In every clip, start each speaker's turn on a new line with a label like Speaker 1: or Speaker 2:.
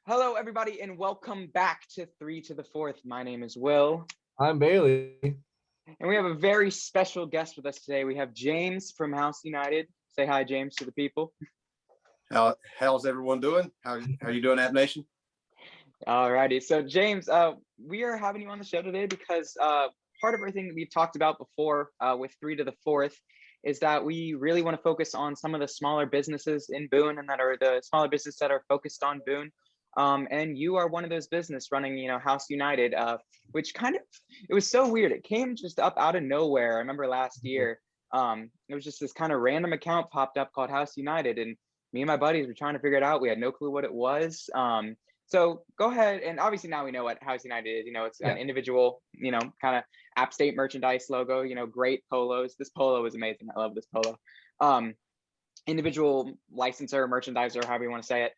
Speaker 1: Hello, everybody, and welcome back to 3 to the 4th. My name is Will,
Speaker 2: I'm Bailey.
Speaker 1: and we have a very special guest with us today. We have James from House United. Say hi, James, to the people.
Speaker 3: How's everyone doing? How you doing, App Nation?
Speaker 1: All righty. So, James, we are having you on the show today because part of everything that we've talked about before with 3 to the 4th is that we really want to focus on some of the smaller businesses in Boone and that are the smaller businesses that are focused on Boone. And you are one of those business running, House United, which it was so weird. It came just up out of nowhere. I remember last year, it was just this kind of random account popped up called House United, and me and my buddies were trying to figure it out. We had no clue what it was. So go ahead, and obviously now we know what House United is. It's an individual, kind of App State merchandise logo. Great polos. This polo is amazing. I love this polo. Individual licensor, merchandiser, however you want to say it.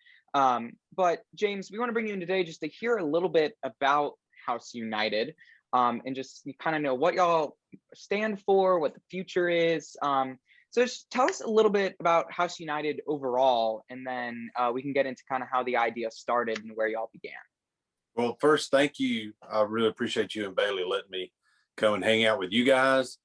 Speaker 1: But James, we want to bring you in today just to hear a little bit about House United, and just kind of know what y'all stand for, what the future is. So just tell us a little bit about House United overall, and then we can get into kind of how the idea started and where y'all began.
Speaker 3: Well, first, thank you. I really appreciate you and Bailey letting me come and hang out with you guys.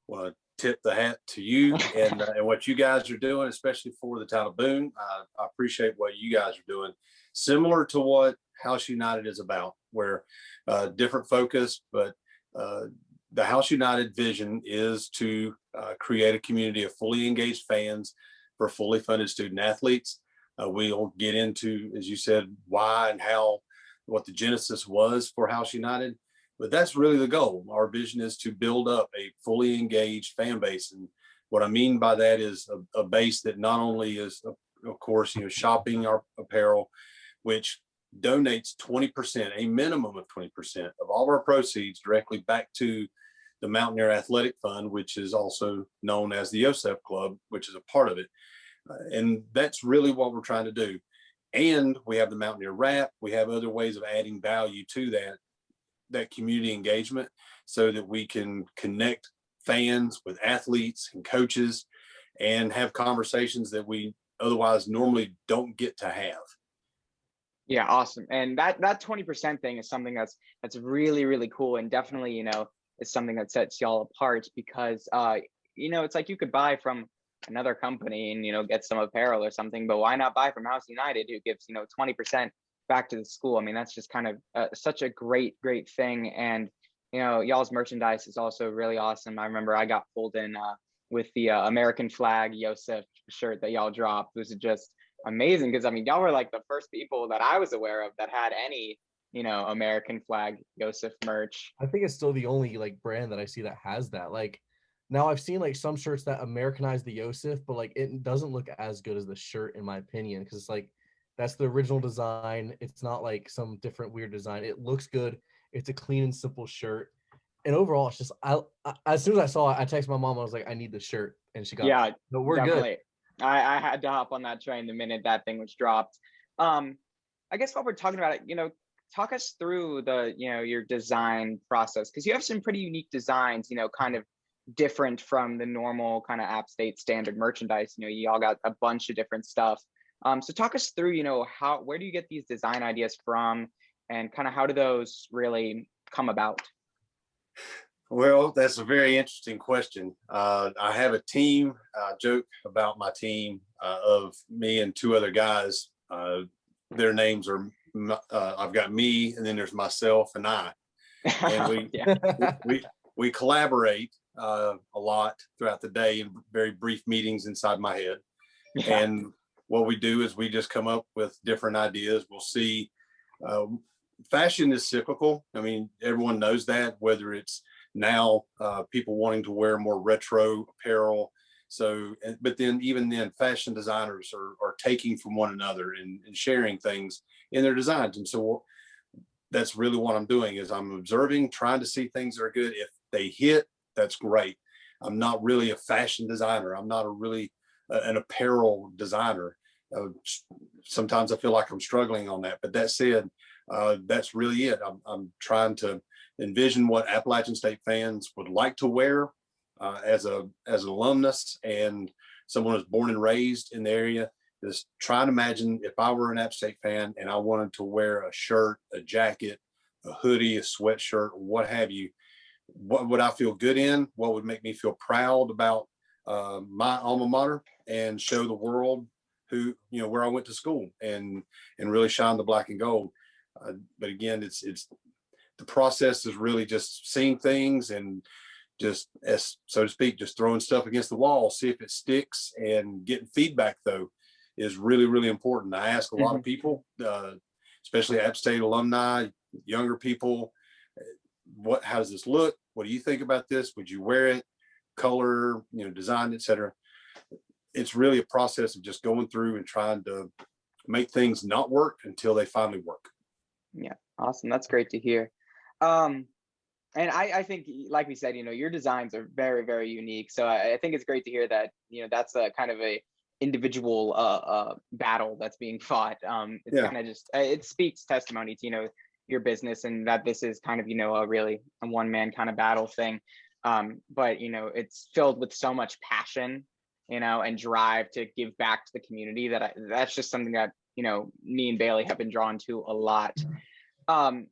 Speaker 3: Want to tip the hat to you and what you guys are doing, especially for the town of Boone. I appreciate what you guys are doing, similar to what House United is about, where different focus, but the House United vision is to create a community of fully engaged fans for fully funded student athletes. We'll get into, as you said, why and how, what the genesis was for House United. But that's really the goal. Our vision is to build up a fully engaged fan base. And what I mean by that is a base that not only is, of course, shopping our apparel, which donates 20%, a minimum of 20% of all of our proceeds directly back to the Mountaineer Athletic Fund, which is also known as the Yosef Club, which is a part of it. And that's really what we're trying to do. And we have the Mountaineer Wrap. We have other ways of adding value to that community engagement so that we can connect fans with athletes and coaches and have conversations that we otherwise normally don't get to have.
Speaker 1: Yeah, awesome. And that 20% thing is something that's really, really cool, and definitely, is something that sets y'all apart because, it's like you could buy from another company and, get some apparel or something, but why not buy from House United, who gives, 20% back to the school? I mean, that's just kind of such a great thing. And, y'all's merchandise is also really awesome. I remember I got pulled in with the American flag Yosef shirt that y'all dropped. It was just amazing because, I mean, y'all were like the first people that I was aware of that had any American flag Yosef merch.
Speaker 2: I think it's still the only brand that I see that has that. Now I've seen some shirts that Americanize the Yosef, but it doesn't look as good as the shirt in my opinion, because it's that's the original design. It's not some different weird design. It looks good. It's a clean and simple shirt. And overall, it's just as soon as I saw it, I texted my mom. I was like, I need the shirt, and she got it.
Speaker 1: Yeah,
Speaker 2: but we're
Speaker 1: definitely.
Speaker 2: good.
Speaker 1: I had to hop on that train the minute that thing was dropped. I guess while we're talking about it, talk us through the, your design process, because you have some pretty unique designs, kind of different from the normal kind of App State standard merchandise. You all got a bunch of different stuff. So talk us through, where do you get these design ideas from, and kind of how do those really come about?
Speaker 3: Well, that's a very interesting question. I have a team. I joke about my team of me and two other guys. Their names are, I've got me, and then there's myself and I. And we collaborate a lot throughout the day in very brief meetings inside my head.
Speaker 1: Yeah.
Speaker 3: And what we do is we just come up with different ideas. We'll see. Fashion is cyclical. I mean, everyone knows that, whether it's now people wanting to wear more retro apparel. So, but then even then, fashion designers are taking from one another and sharing things in their designs. And so that's really what I'm doing, is I'm observing, trying to see things that are good. If they hit, that's great. I'm not really a fashion designer. I'm not an apparel designer. Sometimes I feel like I'm struggling on that. But that said, that's really it. I'm trying to envision what Appalachian State fans would like to wear as an alumnus and someone who's born and raised in the area, Just try and imagine if I were an App State fan and I wanted to wear a shirt, a jacket, a hoodie, a sweatshirt, what have you, what would I feel good in? What would make me feel proud about my alma mater and show the world who, where I went to school and really shine the black and gold. But again, it's the process is really just seeing things and just, as so to speak, just throwing stuff against the wall, see if it sticks, and getting feedback though is really, really important. I ask a lot of people, especially App State alumni, younger people, how does this look? What do you think about this? Would you wear it? Color, design, etc. It's really a process of just going through and trying to make things not work until they finally work.
Speaker 1: Yeah, awesome. That's great to hear. And I think, like we said, your designs are very, very unique. So I think it's great to hear that, that's a kind of a individual battle that's being fought. It's kind of just, it speaks testimony to, your business, and that this is kind of, a one-man kind of battle thing. But, it's filled with so much passion, and drive to give back to the community that's just something that, me and Bailey have been drawn to a lot.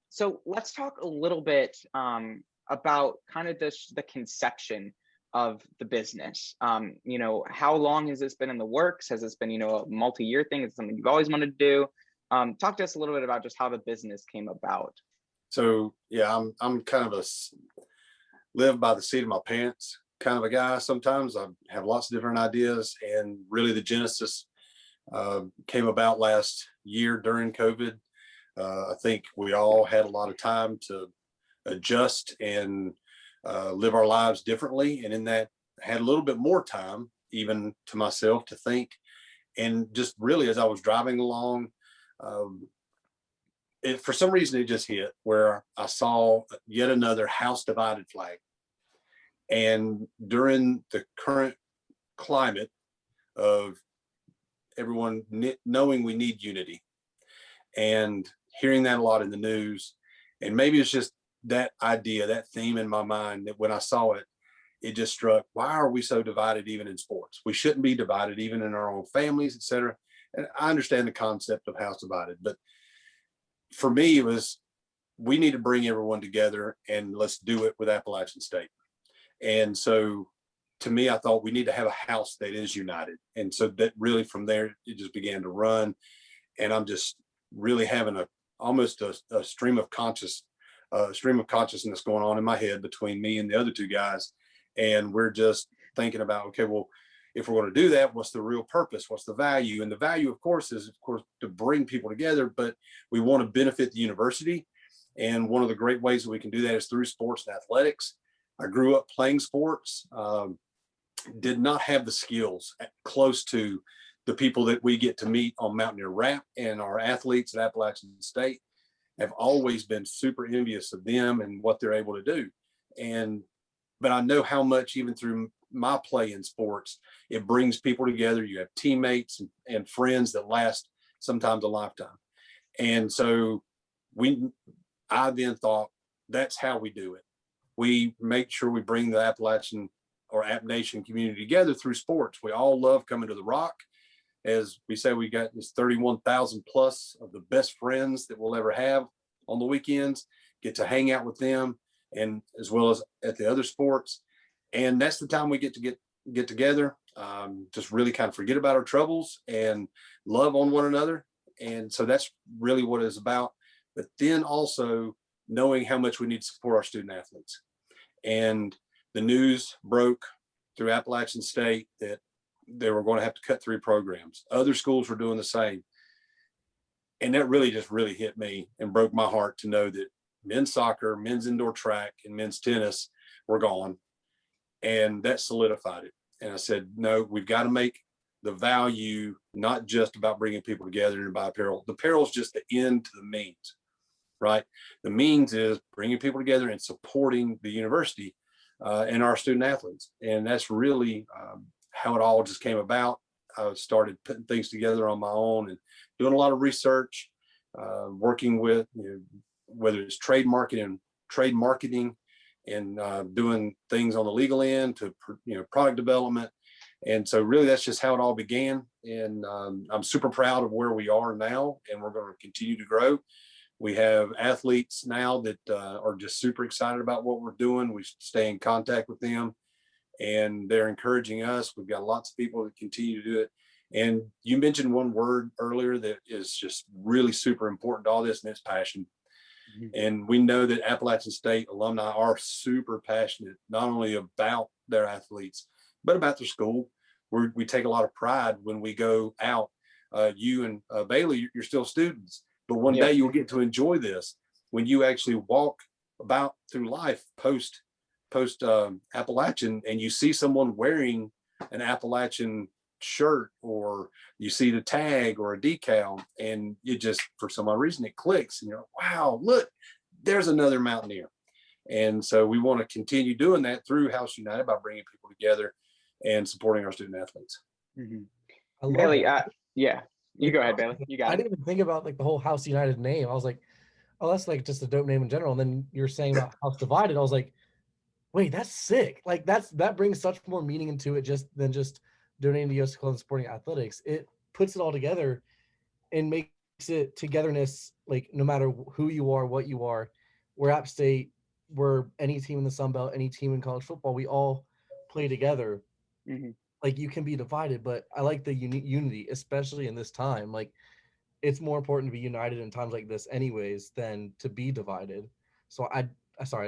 Speaker 1: So let's talk a little bit about kind of the conception of the business. How long has this been in the works? Has this been, a multi-year thing? Is it something you've always wanted to do? Talk to us a little bit about just how the business came about.
Speaker 3: So yeah, I'm kind of a live by the seat of my pants kind of a guy. Sometimes I have lots of different ideas, and really the genesis came about last year during COVID. I think we all had a lot of time to adjust and live our lives differently. And in that, had a little bit more time, even to myself, to think. And just really, as I was driving along, for some reason, it just hit where I saw yet another house divided flag. And during the current climate of everyone knowing we need unity, and hearing that a lot in the news, and maybe it's just that idea, that theme in my mind, that when I saw it, it just struck, why are we so divided even in sports? We shouldn't be divided even in our own families, etc. And I understand the concept of house divided, but for me, it was, we need to bring everyone together, and let's do it with Appalachian State. And so to me, I thought we need to have a house that is united. And so that really from there, it just began to run. And I'm just really having almost a stream of consciousness going on in my head between me and the other two guys. And we're just thinking about, okay, well, if we're going to do that, what's the real purpose? What's the value? And the value, of course, is to bring people together, but we want to benefit the university. And one of the great ways that we can do that is through sports and athletics. I grew up playing sports, did not have the skills close to the people that we get to meet on Mountaineer Rap, and our athletes at Appalachian State have always been super envious of them and what they're able to do. But I know how much, even through my play in sports, it brings people together. You have teammates and friends that last sometimes a lifetime. And so I then thought, that's how we do it. We make sure we bring the Appalachian or App Nation community together through sports. We all love coming to the Rock. As we say, we got this 31,000 plus of the best friends that we'll ever have on the weekends, get to hang out with them, and as well as at the other sports. And that's the time we get together, just really kind of forget about our troubles and love on one another. And so that's really what it's about. But then also knowing how much we need to support our student athletes. And the news broke through Appalachian State that they were going to have to cut 3 programs. Other schools were doing the same. And that really just really hit me and broke my heart to know that men's soccer, men's indoor track, and men's tennis were gone. And that solidified it. And I said, no, we've got to make the value not just about bringing people together and buy apparel. The apparel is just the end to the means, right? The means is bringing people together and supporting the university and our student athletes. And that's really how it all just came about. I started putting things together on my own and doing a lot of research, working with, whether it's trade marketing and doing things on the legal end to, product development. And so really that's just how it all began. And I'm super proud of where we are now, and we're going to continue to grow. We have athletes now that are just super excited about what we're doing. We stay in contact with them, and they're encouraging us. We've got lots of people that continue to do it. And you mentioned one word earlier that is just really super important to all this, and it's passion. Mm-hmm. And we know that Appalachian State alumni are super passionate, not only about their athletes, but about their school. We take a lot of pride when we go out. You and Bailey, you're still students, but one day you'll get to enjoy this when you actually walk about through life post Appalachian, and you see someone wearing an Appalachian shirt, or you see the tag or a decal, and it just, for some odd reason, it clicks, and you're like, wow, look, there's another Mountaineer. And so we want to continue doing that through House United by bringing people together and supporting our student athletes.
Speaker 1: Mm-hmm. Bailey, you go ahead, Bailey. You got it.
Speaker 2: I didn't even think about like the whole House United name. I was like, oh, that's like just a dope name in general. And then you're saying about House Divided. I was like, wait, that's sick. Like that brings such more meaning into it than just donating to Yost Club and Sporting Athletics. It puts it all together and makes it togetherness. Like no matter who you are, what you are, we're App State, we're any team in the Sun Belt, any team in college football, we all play together. Mm-hmm. Like you can be divided, but I like the unity, especially in this time. Like it's more important to be united in times like this anyways than to be divided. So I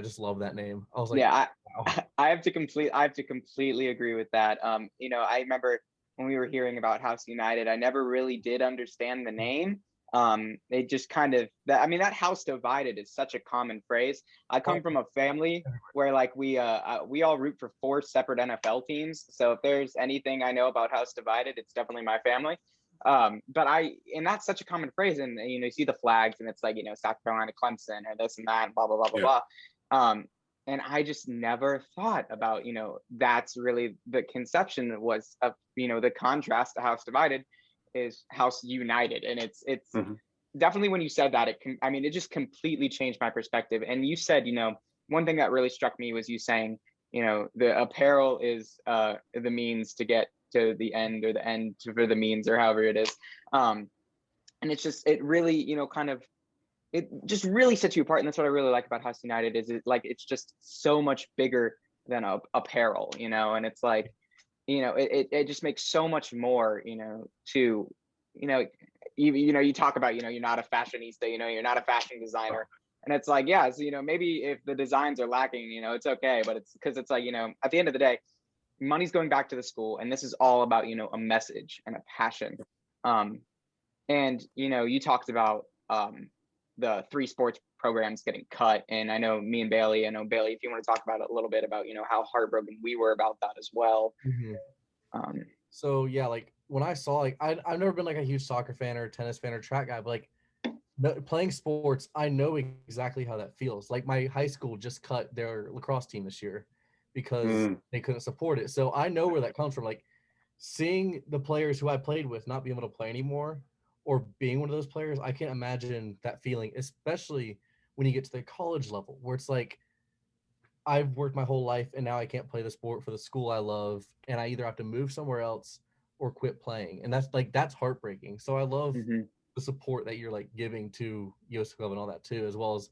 Speaker 2: just love that name. I was like,
Speaker 1: yeah,
Speaker 2: wow.
Speaker 1: I have to completely agree with that. I remember when we were hearing about House United, I never really did understand the name. It just kind of that House Divided is such a common phrase. I come from a family where like we all root for 4 separate NFL teams. So if there's anything I know about House Divided, it's definitely my family. And that's such a common phrase, and you see the flags and it's like, South Carolina, Clemson, or this and that, and blah, blah, blah, blah, blah. And I just never thought about, that's really the conception was of, the contrast to House Divided is House United. And it's mm-hmm. Definitely when you said that, it just completely changed my perspective. And you said, one thing that really struck me was you saying, the apparel is the means to get to the end, or the end for the means, or however it is. And it's just, it really, it just really sets you apart. And that's what I really like about House United is it's just so much bigger than apparel, and it's like, it just makes so much more, to, you talk about, you're not a fashionista, you're not a fashion designer. And it's like, yeah, so, maybe if the designs are lacking, it's okay. But it's because it's like, at the end of the day, money's going back to the school, and this is all about, a message and a passion. And, you talked about the 3 sports programs getting cut. And I know Bailey, if you want to talk about it a little bit about, how heartbroken we were about that as well.
Speaker 2: Mm-hmm. So yeah, like when I saw, like, I've never been like a huge soccer fan or tennis fan or track guy, but like playing sports, I know exactly how that feels. Like my high school just cut their lacrosse team this year because they couldn't support it. So I know where that comes from. Like seeing the players who I played with not be able to play anymore, or being one of those players, I can't imagine that feeling, especially when you get to the college level where it's like, I've worked my whole life and now I can't play the sport for the school I love, and I either have to move somewhere else or quit playing. And that's heartbreaking. So I love the support that you're like giving to Yost Club and all that too, as well as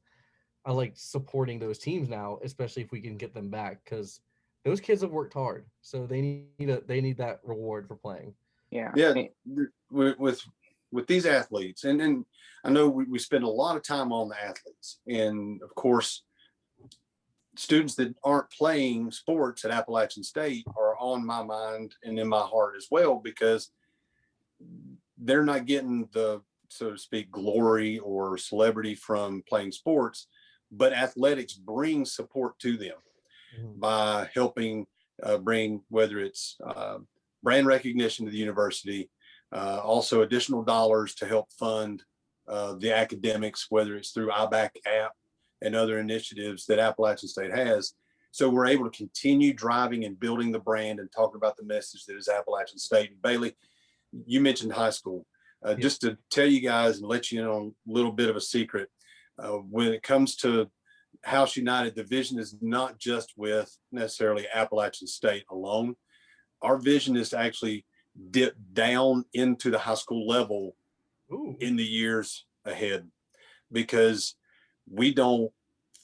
Speaker 2: I like supporting those teams now, especially if we can get them back, because those kids have worked hard. So they need that reward for playing.
Speaker 1: Yeah.
Speaker 3: With these athletes, and I know we spend a lot of time on the athletes, and of course students that aren't playing sports at Appalachian State are on my mind and in my heart as well, because they're not getting the, so to speak, glory or celebrity from playing sports, but athletics brings support to them by helping bring, whether it's brand recognition to the university, also additional dollars to help fund the academics, whether it's through IBAC app and other initiatives that Appalachian State has. So we're able to continue driving and building the brand and talking about the message that is Appalachian State. And Bailey, you mentioned high school. Just to tell you guys and let you know a little bit of a secret, when it comes to House United, the vision is not just with necessarily Appalachian State alone. our vision is to actually dip down into the high school level in the years ahead, because we don't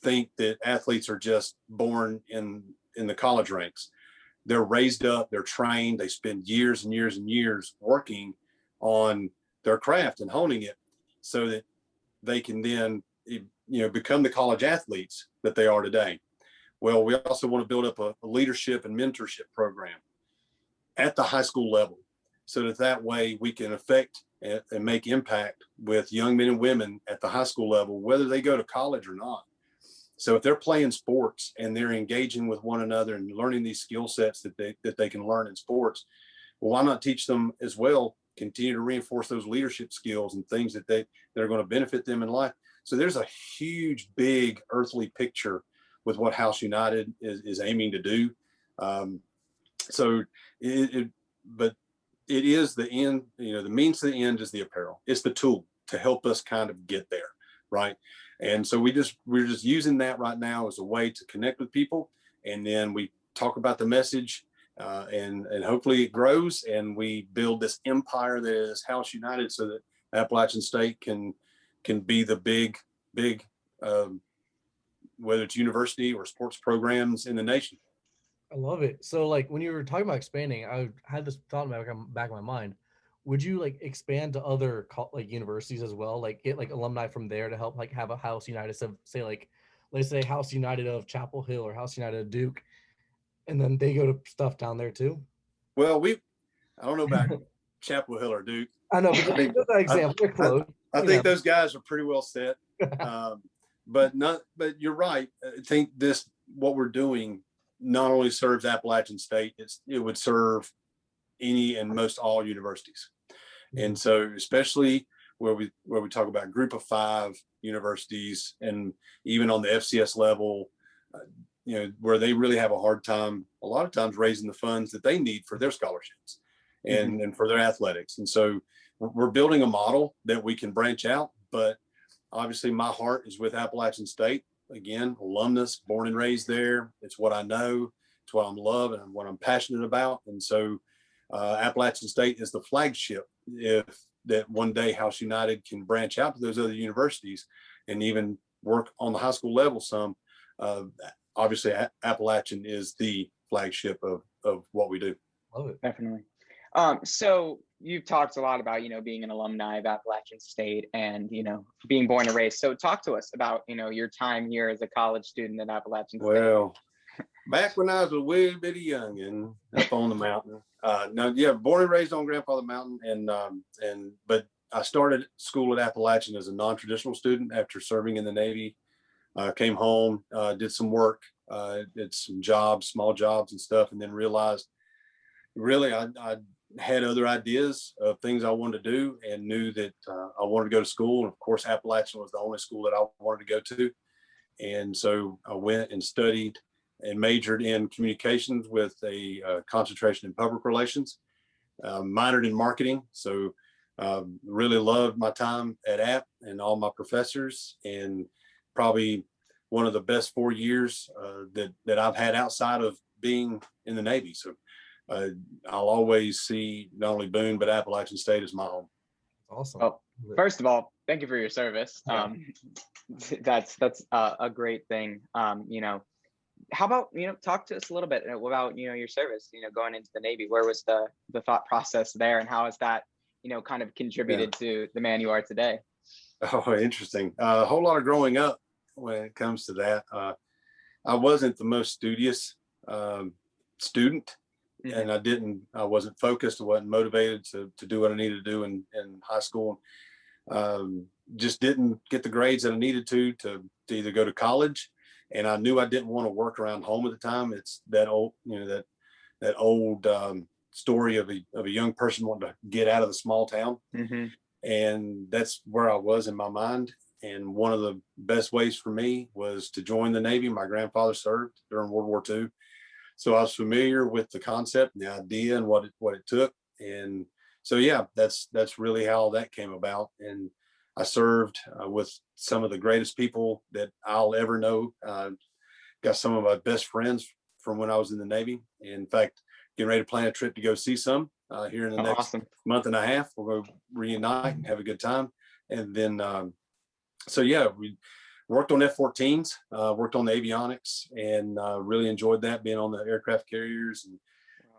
Speaker 3: think that athletes are just born in the college ranks. They're raised up, they're trained, they spend years and years and years working on their craft and honing it so that they can then, become the college athletes that they are today. Well, we also want to build up a leadership and mentorship program at the high school level, so that way we can affect and make impact with young men and women at the high school level, whether they go to college or not. So if they're playing sports and they're engaging with one another and learning these skill sets that they can learn in sports, well, why not teach them as well, continue to reinforce those leadership skills and things that are going to benefit them in life. So there's a huge, big earthly picture with what House United is aiming to do. But it is the end, the means to the end is the apparel. It's the tool to help us kind of get there, right? And so we're just using that right now as a way to connect with people, and then we talk about the message, and hopefully it grows, and we build this empire that is House United, so that Appalachian State can be the big, whether it's university or sports programs in the nation.
Speaker 2: I love it. So like when you were talking about expanding, I had this thought in the back of my mind. Would you like expand to other universities as well? Like get like alumni from there to help like have a House United, so say like, let's say House United of Chapel Hill or House United of Duke, and then they go to stuff down there too?
Speaker 3: Well, I don't know about Chapel Hill or Duke.
Speaker 2: I know, but just that example, they're close.
Speaker 3: I think those guys are pretty well set. But you're right. I think what we're doing not only serves Appalachian State, it would serve any and most all universities. And so especially where we talk about group of 5 universities, and even on the FCS level, where they really have a hard time a lot of times raising the funds that they need for their scholarships and for their athletics. And so we're building a model that we can branch out, but obviously my heart is with Appalachian State. Again, alumnus, born and raised there. It's what I know. It's what I'm loving and what I'm passionate about. And so Appalachian State is the flagship. If that one day House United can branch out to those other universities and even work on the high school level some, obviously Appalachian is the flagship of what we do.
Speaker 2: Love it.
Speaker 1: Definitely. So you've talked a lot about, being an alumni of Appalachian State and, being born and raised. So talk to us about, your time here as a college student at Appalachian State.
Speaker 3: Well, back when I was a wee bitty youngin' up on the mountain. Born and raised on Grandfather Mountain, but I started school at Appalachian as a non-traditional student after serving in the Navy. Came home, did some work, did some jobs, small jobs and stuff, and then realized really I had other ideas of things I wanted to do, and knew that I wanted to go to school. And of course, Appalachian was the only school that I wanted to go to. And so I went and studied and majored in communications with a concentration in public relations, minored in marketing. So really loved my time at App and all my professors, and probably one of the best 4 years that I've had outside of being in the Navy. So I'll always see not only Boone, but Appalachian State as my home.
Speaker 2: Awesome.
Speaker 1: Well, first of all, thank you for your service.
Speaker 2: Yeah.
Speaker 1: That's a great thing. How about, talk to us a little bit about, your service, going into the Navy. Where was the thought process there, and how has that, kind of contributed to the man you are today?
Speaker 3: Oh, interesting. A whole lot of growing up when it comes to that. I wasn't the most studious student, and I wasn't focused. I wasn't motivated to do what I needed to do in high school. Just didn't get the grades that I needed to either go to college. And I knew I didn't want to work around home at the time. It's that old, that old story of a young person wanting to get out of the small town. And that's where I was in my mind. And one of the best ways for me was to join the Navy. My grandfather served during World War II. So I was familiar with the concept and the idea and what it took. And so, yeah, that's really how that came about. And I served with some of the greatest people that I'll ever know. Got some of my best friends from when I was in the Navy. In fact, getting ready to plan a trip to go see some here in the next
Speaker 1: Awesome.
Speaker 3: month and a half. We'll go reunite and have a good time. And then, so yeah, we worked on F-14s, worked on the avionics, and really enjoyed that, being on the aircraft carriers and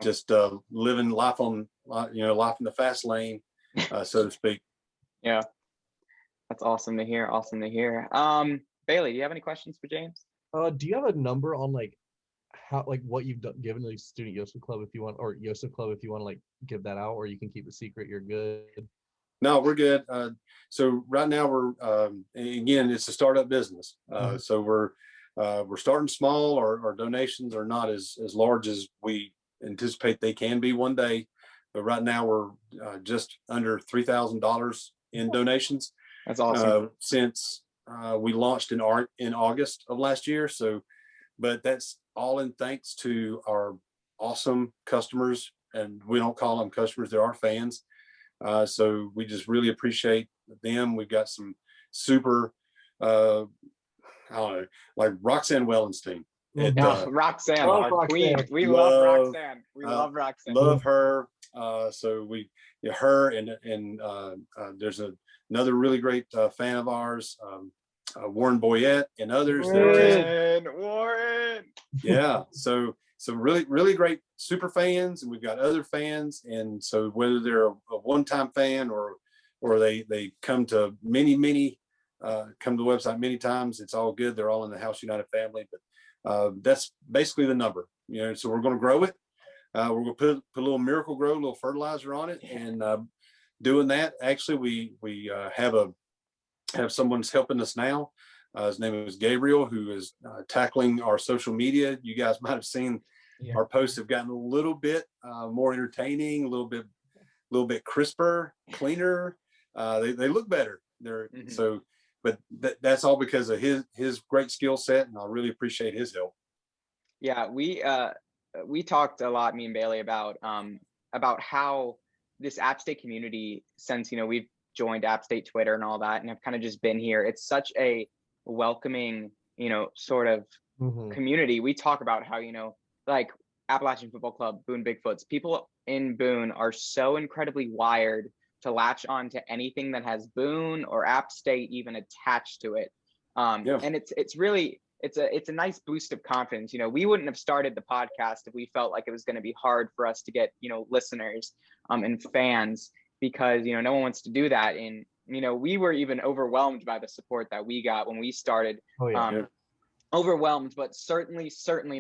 Speaker 3: just living life on, life in the fast lane, so to speak.
Speaker 1: Yeah, that's awesome to hear. Awesome to hear. Bailey, do you have any questions for James?
Speaker 2: Do you have a number on like how, like what you've given the student Yosef Club, if you want, or Yosef Club, if you want to like give that out, or you can keep it secret, you're good?
Speaker 3: No, we're good. So right now we're, again, it's a startup business. So we're starting small. Our donations are not as large as we anticipate they can be one day, but right now we're just under $3,000 in donations.
Speaker 1: That's awesome.
Speaker 3: Since we launched in August of last year. So, but that's all in thanks to our awesome customers, and we don't call them customers, they're our fans. So we just really appreciate them. We've got some super, I don't know, like Roxanne Wellenstein.
Speaker 1: Roxanne, our queen. We love Roxanne. We love Roxanne.
Speaker 3: Love her. So her and there's another really great fan of ours, Warren Boyette, and others.
Speaker 1: Warren.
Speaker 3: Yeah. So really, really great super fans, and we've got other fans. And so whether they're a one-time fan or they come to come to the website many times, it's all good. They're all in the House United family. But that's basically the number, so we're going to grow it. We're going to put a little Miracle Grow, a little fertilizer on it. And doing that, actually, we have someone's helping us now. His name is Gabriel, who is tackling our social media. You guys might have seen our posts have gotten a little bit more entertaining, a little bit crisper, cleaner. They look better. So, but that's all because of his great skill set, and I really appreciate his help.
Speaker 1: Yeah, we talked a lot, me and Bailey, about how this App State community, since we've joined App State Twitter and all that, and have kind of just been here. It's such a welcoming, sort of community. We talk about how, like Appalachian Football Club, Boone Bigfoots, people in Boone are so incredibly wired to latch on to anything that has Boone or App State even attached to it. And it's really, it's a nice boost of confidence. We wouldn't have started the podcast if we felt like it was going to be hard for us to get, listeners and fans, because, no one wants to do that. And, we were even overwhelmed by the support that we got when we started. Overwhelmed, but certainly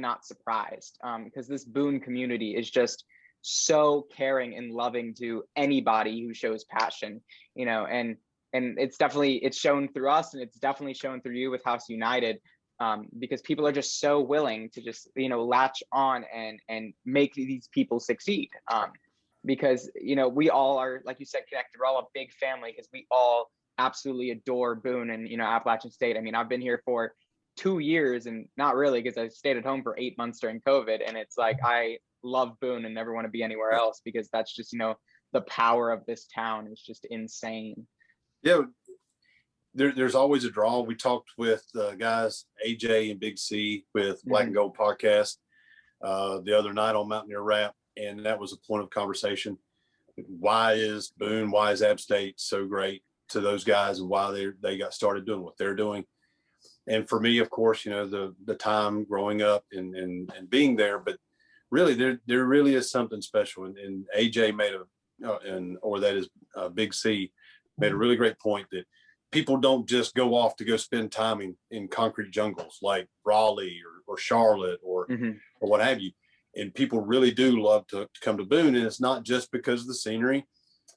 Speaker 1: not surprised, because this Boone community is just so caring and loving to anybody who shows passion, and it's shown through us, and it's definitely shown through you with House United, because people are just so willing to just, latch on and make these people succeed. Because, we all are, like you said, connected. We're all a big family because we all absolutely adore Boone and, Appalachian State. I mean, I've been here for 2 years, and not really, because I stayed at home for 8 months during COVID. And it's like, I love Boone and never want to be anywhere else, because that's just, the power of this town is just insane.
Speaker 3: Yeah. There's always a draw. We talked with guys, AJ and Big C with Black and Gold podcast the other night on Mountaineer Rap. And that was a point of conversation. Why is Boone, why is App State so great to those guys, and why they got started doing what they're doing? And for me, of course, the time growing up and being there, but really there really is something special. And AJ made Big C made a really great point that people don't just go off to go spend time in concrete jungles like Raleigh or Charlotte or what have you. And people really do love to come to Boone. And it's not just because of the scenery.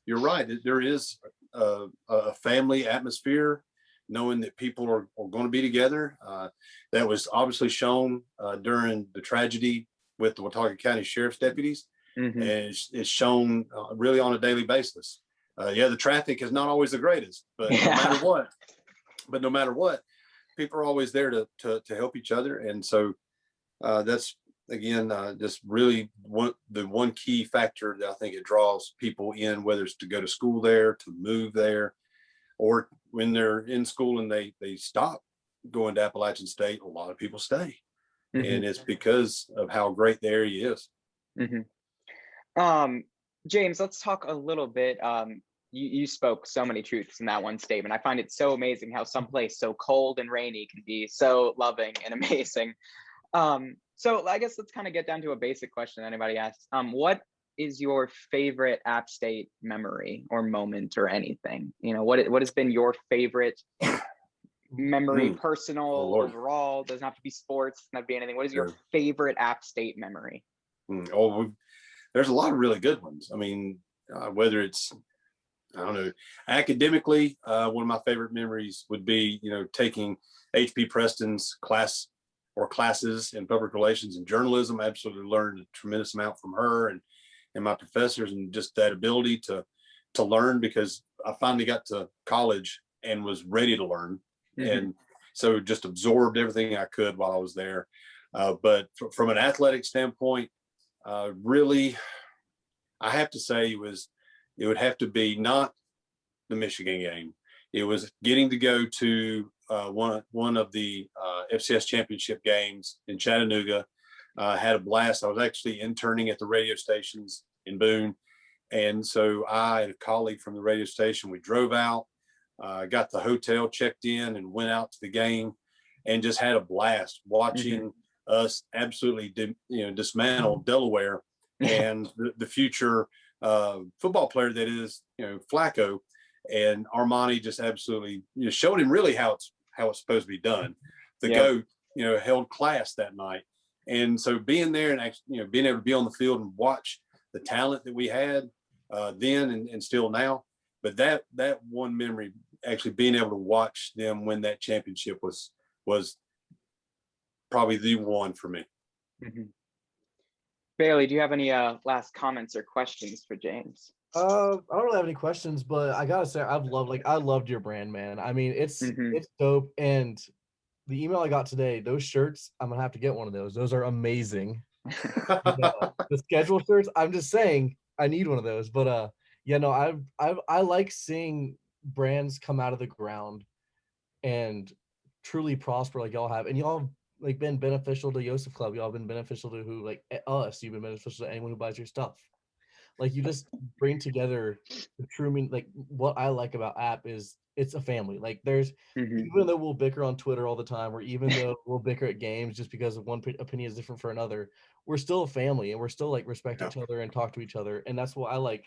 Speaker 3: You're right. There is a family atmosphere, knowing that people are going to be together. That was obviously shown during the tragedy with the Watauga County Sheriff's deputies. And it's shown really on a daily basis. The traffic is not always the greatest, but no matter what, people are always there to help each other. And so that's, again, just really the one key factor that I think it draws people in, whether it's to go to school there, to move there, or when they're in school and they stop going to Appalachian State. A lot of people stay, and it's because of how great the area is.
Speaker 1: James, let's talk a little bit. You spoke so many truths in that one statement. I find it so amazing how someplace so cold and rainy can be so loving and amazing. So I guess let's kind of get down to a basic question anybody asks. What is your favorite App State memory or moment or anything? You know, what has been your favorite memory, personal, overall? Doesn't have to be sports, doesn't have to be anything. What is your favorite App State memory?
Speaker 3: There's a lot of really good ones. I mean, whether it's, I don't know, academically, one of my favorite memories would be, taking H.P. Preston's classes in public relations and journalism. I absolutely learned a tremendous amount from her and my professors, and just that ability to learn, because I finally got to college and was ready to learn. And so just absorbed everything I could while I was there. But from an athletic standpoint, really, I have to say it would have to be not the Michigan game. It was getting to go to one of the FCS championship games in Chattanooga. Had a blast. I was actually interning at the radio stations in Boone. And so I and a colleague from the radio station, we drove out, got the hotel, checked in, and went out to the game, and just had a blast watching us absolutely dismantle Delaware and the future football player that is Flacco, and Armani just absolutely showed him really how it's supposed to be done. The GOAT held class that night. And so being there and actually being able to be on the field and watch the talent that we had then and still now, but that one memory, actually being able to watch them win that championship, was probably the one for me.
Speaker 1: Bailey, do you have any last comments or questions for James?
Speaker 2: I don't really have any questions, but I gotta say I loved your brand, man. I mean, it's dope. And the email I got today, those shirts, I'm gonna have to get one of those. Those are amazing. The schedule shirts, I'm just saying I need one of those. But I like seeing brands come out of the ground and truly prosper like y'all have. And y'all have like been beneficial to Yosef Club. Y'all have been beneficial to who, like us. You've been beneficial to anyone who buys your stuff. Like, you just bring together the true mean. Like, what I like about App is it's a family. Like, there's even though we'll bicker on Twitter all the time, or even though we'll bicker at games just because of one opinion is different for another, we're still a family, and we're still like respect each other and talk to each other. And that's what I like.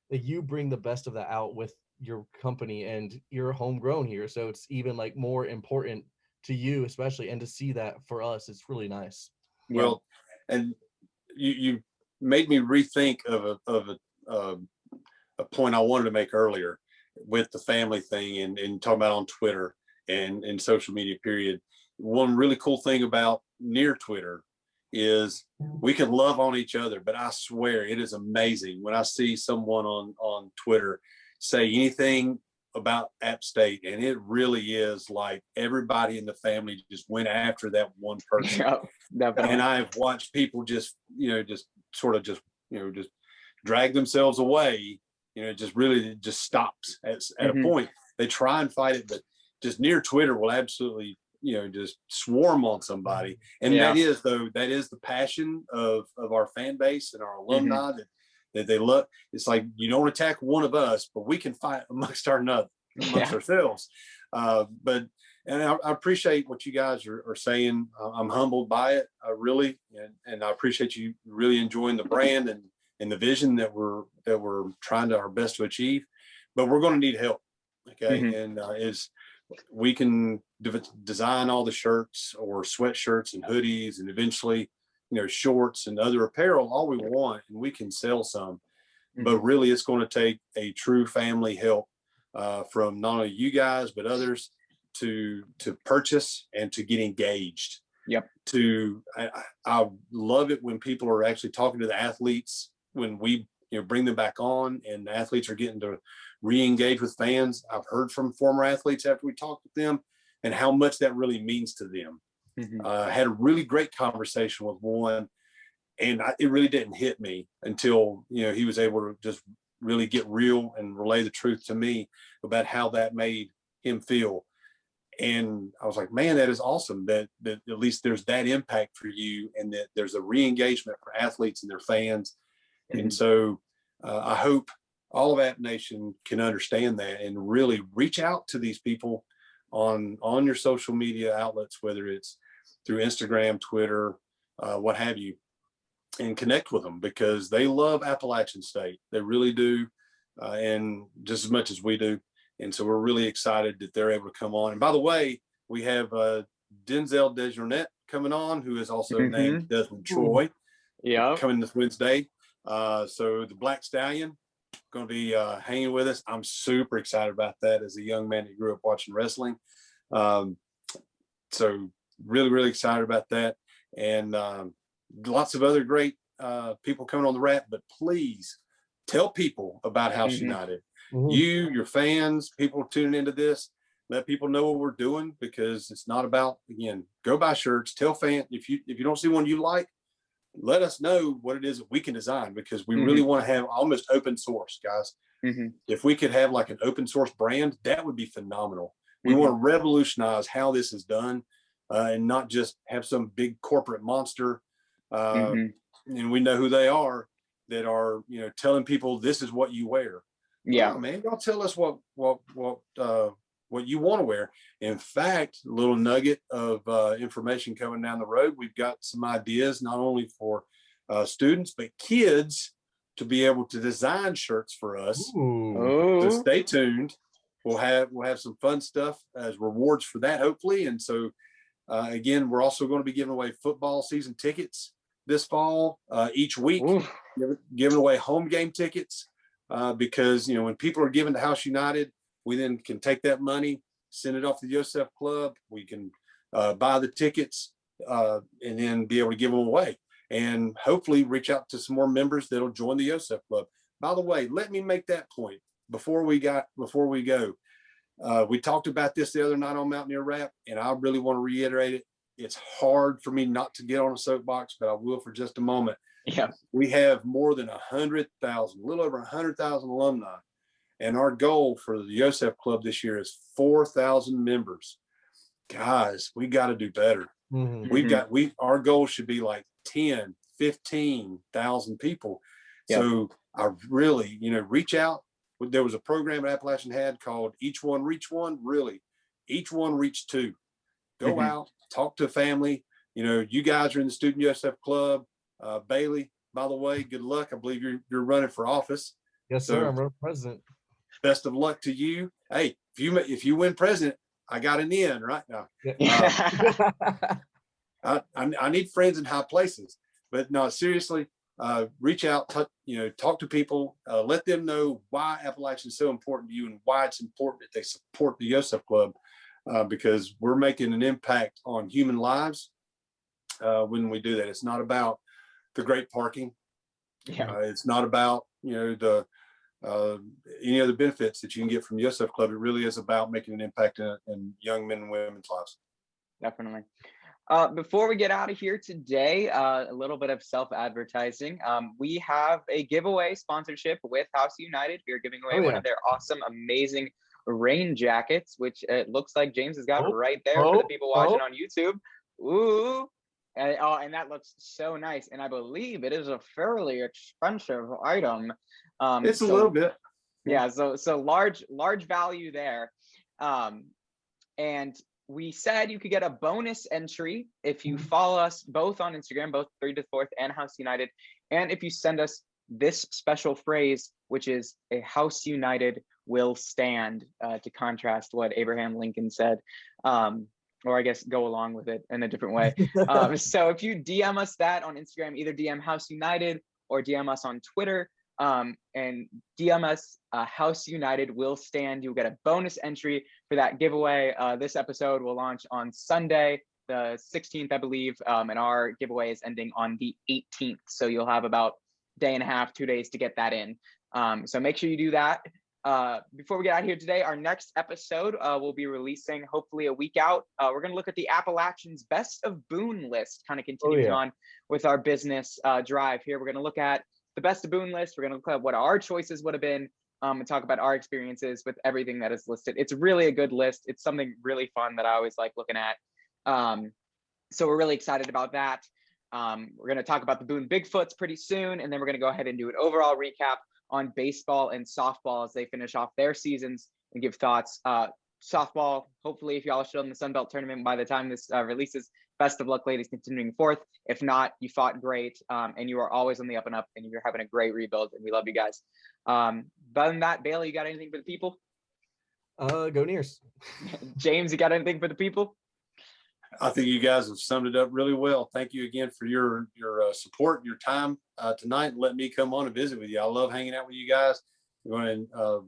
Speaker 2: That you bring the best of that out with your company, and you're homegrown here, so it's even like more important to you, especially, and to see that for us, it's really nice.
Speaker 3: Well, and you made me rethink of a point I wanted to make earlier with the family thing and talking about on Twitter and social media period. One really cool thing about near Twitter is we can love on each other, but I swear it is amazing when I see someone on Twitter say anything about App State, and it really is like everybody in the family just went after that one person. And I've watched people just drag themselves away. Just really just stops at a point. They try and fight it, but just near Twitter will absolutely just swarm on somebody. And that is the passion of our fan base and our alumni that they love. It's like, you don't attack one of us, but we can fight amongst ourselves. But I appreciate what you guys are saying. I'm humbled by it, really, and I appreciate you really enjoying the brand and the vision that we're trying our best to achieve. But we're going to need help, okay? And we can design all the shirts or sweatshirts and hoodies, and eventually, shorts and other apparel, all we want, and we can sell some. But really, it's going to take a true family help from not only you guys but others to purchase and to get engaged. I love it when people are actually talking to the athletes when we bring them back on, and the athletes are getting to re-engage with fans. I've heard from former athletes after we talked with them and how much that really means to them. Had a really great conversation with one, and it really didn't hit me until he was able to just really get real and relay the truth to me about how that made him feel. And I was like, man, that is awesome that at least there's that impact for you, and that there's a re-engagement for athletes and their fans. And so I hope all of App Nation can understand that and really reach out to these people on your social media outlets, whether it's through Instagram, Twitter, what have you, and connect with them, because they love Appalachian State. They really do, and just as much as we do. And so we're really excited that they're able to come on. And by the way, we have Denzel Desjardins coming on, who is also named Desmond Troy. Coming this Wednesday. So the Black Stallion going to be hanging with us. I'm super excited about that as a young man that grew up watching wrestling. So really, really excited about that. And lots of other great people coming on the wrap, but please tell people about House United. You, your fans, people tuning into this, let people know what we're doing, because it's not about, again, go buy shirts, tell fans, if you don't see one you like, let us know what it is that we can design, because we really want to have almost open source, guys. If we could have like an open source brand, that would be phenomenal. We want to revolutionize how this is done, and not just have some big corporate monster. And we know who they are, that are, telling people this is what you wear. Oh, man, y'all tell us what you want to wear. In fact, a little nugget of information coming down the road. We've got some ideas, not only for students, but kids, to be able to design shirts for us. So stay tuned. We'll have some fun stuff as rewards for that, hopefully. And so, again, we're also going to be giving away football season tickets this fall, each week, giving away home game tickets, because, when people are given to House United, we then can take that money, send it off to the Yosef Club. We can buy the tickets, and then be able to give them away, and hopefully reach out to some more members that'll join the Yosef Club. By the way, let me make that point before we go. We talked about this the other night on Mountaineer Rap, and I really want to reiterate it. It's hard for me not to get on a soapbox, but I will for just a moment. We have more than 100,000, a little over 100,000 alumni. And our goal for the Yosef Club this year is 4,000 members. Guys, we got to do better. Our goal should be like 10, 15,000 people. So I really, reach out. There was a program that Appalachian had called Each One Reach One. Really, each one reach two. Go out, talk to family. You guys are in the Student Yosef Club. Bailey, by the way, good luck. I believe you're running for office.
Speaker 2: Yes, sir. I'm running president.
Speaker 3: Best of luck to you. Hey, if you win president, I got an in right now. I need friends in high places, but no, seriously, reach out, talk to people, let them know why Appalachian is so important to you and why it's important that they support the Yosef Club, because we're making an impact on human lives when we do that. It's not about the great parking. It's not about, any other benefits that you can get from Yosef Club. It really is about making an impact in young men and women's lives.
Speaker 1: Definitely. Before we get out of here today, a little bit of self-advertising. We have a giveaway sponsorship with House United. We are giving away one of their awesome, amazing rain jackets, which it looks like James has got right there for the people watching on YouTube. Ooh. And that looks so nice. And I believe it is a fairly expensive item.
Speaker 3: It's a little bit.
Speaker 1: Yeah, so large value there. And we said you could get a bonus entry if you follow us both on Instagram, both 3 to 4th and House United. And if you send us this special phrase, which is a House United will stand, to contrast what Abraham Lincoln said. Or I guess go along with it in a different way. So if you DM us that on Instagram, either DM House United or DM us on Twitter, and DM us House United will stand, you'll get a bonus entry for that giveaway. This episode will launch on Sunday, the 16th, I believe, and our giveaway is ending on the 18th. So you'll have about a day and a half, 2 days to get that in. So make sure you do that. Before we get out of here today, our next episode will be releasing hopefully a week out. We're going to look at the Appalachians Best of Boone list, kind of continuing on with our business drive here. We're going to look at the Best of Boone list. We're going to look at what our choices would have been, and talk about our experiences with everything that is listed. It's really a good list. It's something really fun that I always like looking at. So we're really excited about that. We're going to talk about the Boone Bigfoots pretty soon, and then we're going to go ahead and do an overall recap on baseball and softball as they finish off their seasons and give thoughts. Softball, hopefully, if y'all are still in the Sun Belt tournament by the time this releases, best of luck, ladies, continuing fourth. If not, you fought great, and you are always on the up and up, and you're having a great rebuild, and we love you guys. Other than that, Bailey, you got anything for the people?
Speaker 2: Go Nears.
Speaker 1: James, you got anything for the people?
Speaker 3: I think you guys have summed it up really well. Thank you again for your support, your time tonight, and let me come on and visit with you. I love hanging out with you guys. We're going to,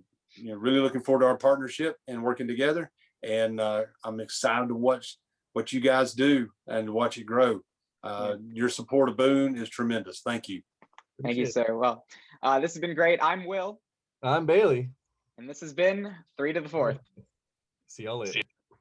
Speaker 3: really looking forward to our partnership and working together. And I'm excited to watch what you guys do and watch it grow. Your support of Boone is tremendous. Thank you.
Speaker 1: Thank you, sir. Well, this has been great. I'm Will.
Speaker 2: I'm Bailey.
Speaker 1: And this has been 3 to the 4th.
Speaker 2: See y'all later.